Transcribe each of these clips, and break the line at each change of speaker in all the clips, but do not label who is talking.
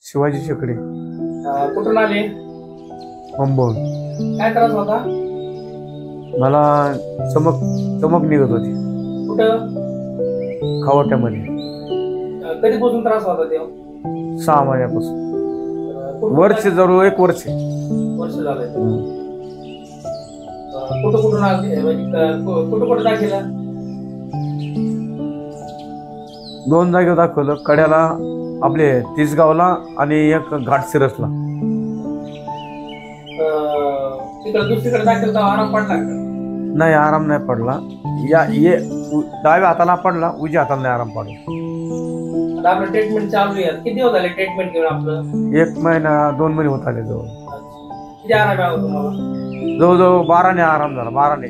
शिवाजी शेकडे.
कुठून आले?
मुंबई.
काय त्रास होता?
मला चमक चमक निघत होती
कुठं?
खावट्यामध्ये.
कधीपासून त्रास होता ते?
6 महिन्यापासून. वर्ष जवळ 1 वर्ष.
वर्ष झालंय. कुठं कुठून आले? कुठं कुठं दाखिला?
2 जागेवर दाखवलं, कड्याला आपले तिसगावला आणि एक घाट सिरसला.
तिकडे दुसरीकडे दाखल तर आराम पडला का?
नाही, आराम नाही पडला. डाव्या हाताला पडला, उजव्या हाताला नाही आराम पडला.
आता आपलं ट्रीटमेंट चालू आहे. किती दिवस झाले ट्रीटमेंट घेऊन आपलं?
1 महिना 2 महिने होत आले जवळ.
किती आराम आहे तुम्हाला?
जवळजवळ 12 ने आराम झाला. 12 ने.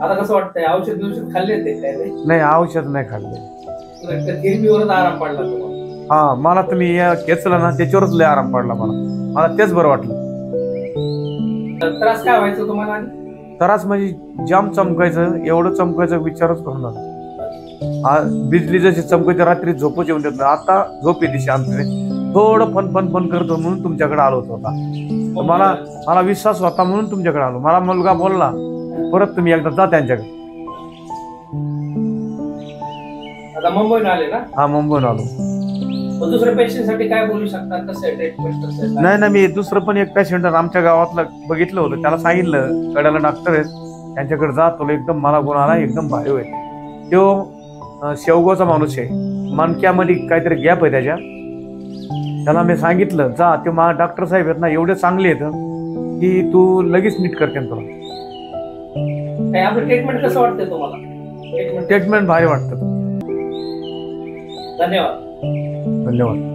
आता कसं वाटतंय? औषध खाल्ले ते काय?
नाही, औषध नाही खाल्ले.
थेरपीवरच आराम पडला तुम्हाला?
हा, मला तुम्ही खेचलं ना त्याच्यावरच लय आराम पडला. मला तेच बरं वाटलं.
त्रास काय व्हायचं तुम्हाला?
त्रास म्हणजे जाम चमकायचं, एवढं चमकायचं विचारच करू नका. बिजली जशी चमकायची, रात्री झोपच येऊन देत नाही. आता झोप येते शांतते. थोडं फन करतो म्हणून तुमच्याकडे आलो होतो. आता मला विश्वास होता म्हणून तुमच्याकडे आलो. मला मुलगा बोलला परत तुम्ही एकदा जा त्यांच्याकडे.
आता मुंबईहून आले ना?
हा, मुंबईहून आलो.
दुसऱ्या पेशंट साठी काय बोलू शकता? कसं आहे ट्रीटमेंट? कसं
नाही, मी दुसरं पण एक पेशंट आमच्या गावातलं बघितलं होतं. त्याला सांगितलं कड्याला डॉक्टर आहेत त्यांच्याकडे जा, तुला एकदम मला गुण आला, एकदम भारी होईल. तो शेवगावचा माणूस आहे. मणक्यामध्ये काहीतरी गॅप आहे त्याला मी सांगितलं जा. ते मला डॉक्टर साहेब आहेत ना, एवढे चांगले आहेत की तू लगेच नीट करते तुला.
आपलं ट्रीटमेंट कसं वाटतंय तुम्हाला?
ट्रीटमेंट भारी वाटतं.
धन्यवाद.
धन्यवाद.